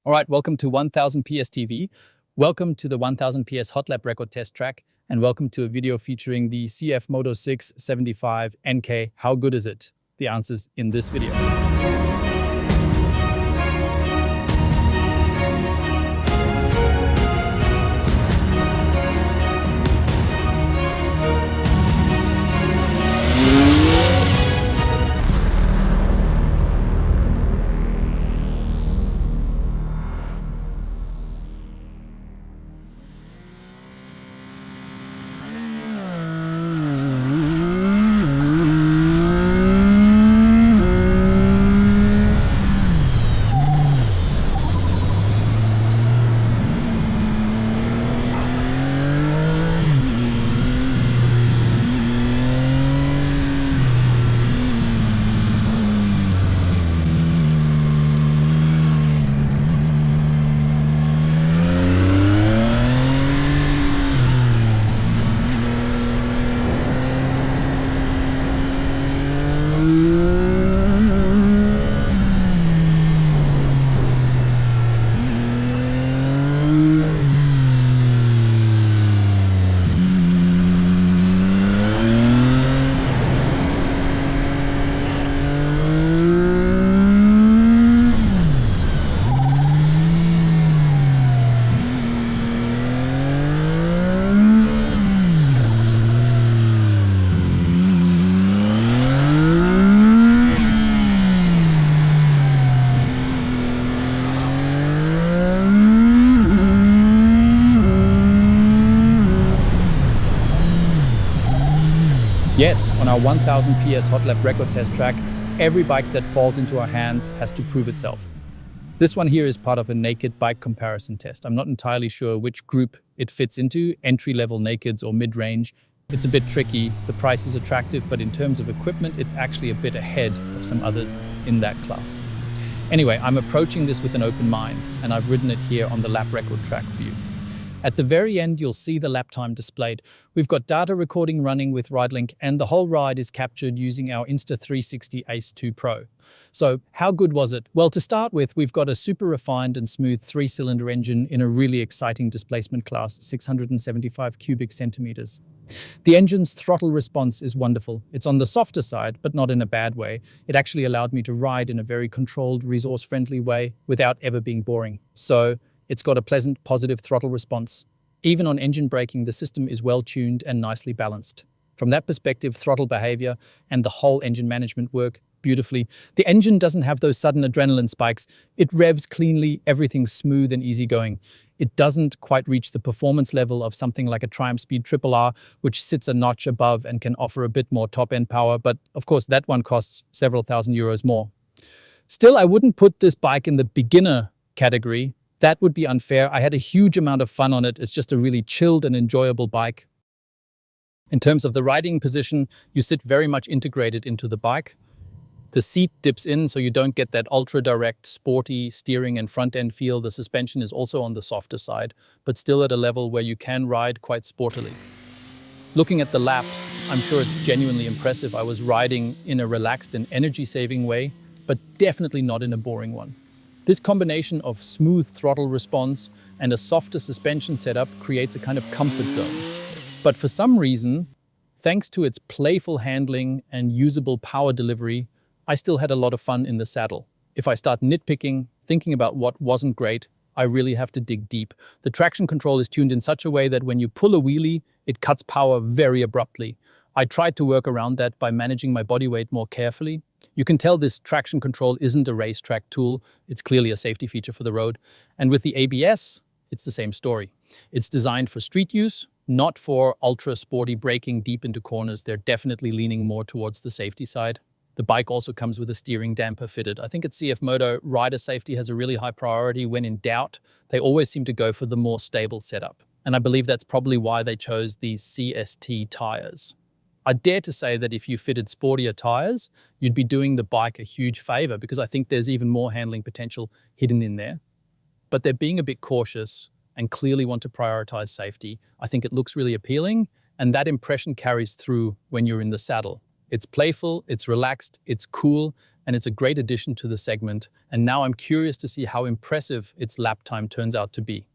All right, welcome to 1000 PS TV. Welcome to the 1000 PS hot lap record test track, and welcome to a video featuring the CFMOTO 675 NK. How good is it? The answer's in this video. Yes, on our 1000 PS hot lap record test track, every bike that falls into our hands has to prove itself. This one here is part of a naked bike comparison test. I'm not entirely sure which group it fits into, entry-level nakeds or mid-range. It's a bit tricky, the price is attractive, but in terms of equipment, it's actually a bit ahead of some others in that class. Anyway, I'm approaching this with an open mind, and I've ridden it here on the lap record track for you. At the very end, you'll see the lap time displayed. We've got data recording running with RideLink, and the whole ride is captured using our Insta360 Ace 2 Pro. So how good was it? Well, to start with, we've got a super refined and smooth 3-cylinder engine in a really exciting displacement class, 675 cubic centimeters. The engine's throttle response is wonderful. It's on the softer side, but not in a bad way. It actually allowed me to ride in a very controlled, resource-friendly way without ever being boring. So it's got a pleasant, positive throttle response. Even on engine braking, the system is well-tuned and nicely balanced. From that perspective, throttle behavior and the whole engine management work beautifully. The engine doesn't have those sudden adrenaline spikes. It revs cleanly, everything's smooth and easygoing. It doesn't quite reach the performance level of something like a Triumph Speed RRR, which sits a notch above and can offer a bit more top-end power, but of course that one costs several thousand euros more. Still, I wouldn't put this bike in the beginner category. That would be unfair. I had a huge amount of fun on it. It's just a really chilled and enjoyable bike. In terms of the riding position, you sit very much integrated into the bike. The seat dips in so you don't get that ultra-direct, sporty steering and front-end feel. The suspension is also on the softer side, but still at a level where you can ride quite sportily. Looking at the laps, I'm sure it's genuinely impressive. I was riding in a relaxed and energy-saving way, but definitely not in a boring one. This combination of smooth throttle response and a softer suspension setup creates a kind of comfort zone. But for some reason, thanks to its playful handling and usable power delivery, I still had a lot of fun in the saddle. If I start nitpicking, thinking about what wasn't great, I really have to dig deep. The traction control is tuned in such a way that when you pull a wheelie, it cuts power very abruptly. I tried to work around that by managing my body weight more carefully. You can tell this traction control isn't a racetrack tool. It's clearly a safety feature for the road. And with the ABS, it's the same story. It's designed for street use, not for ultra sporty braking deep into corners. They're definitely leaning more towards the safety side. The bike also comes with a steering damper fitted. I think at CFMOTO, rider safety has a really high priority. When in doubt, they always seem to go for the more stable setup. And I believe that's probably why they chose these CST tires. I dare to say that if you fitted sportier tires, you'd be doing the bike a huge favor, because I think there's even more handling potential hidden in there. But they're being a bit cautious and clearly want to prioritize safety. I think it looks really appealing, and that impression carries through when you're in the saddle. It's playful, it's relaxed, it's cool, and it's a great addition to the segment. And now I'm curious to see how impressive its lap time turns out to be.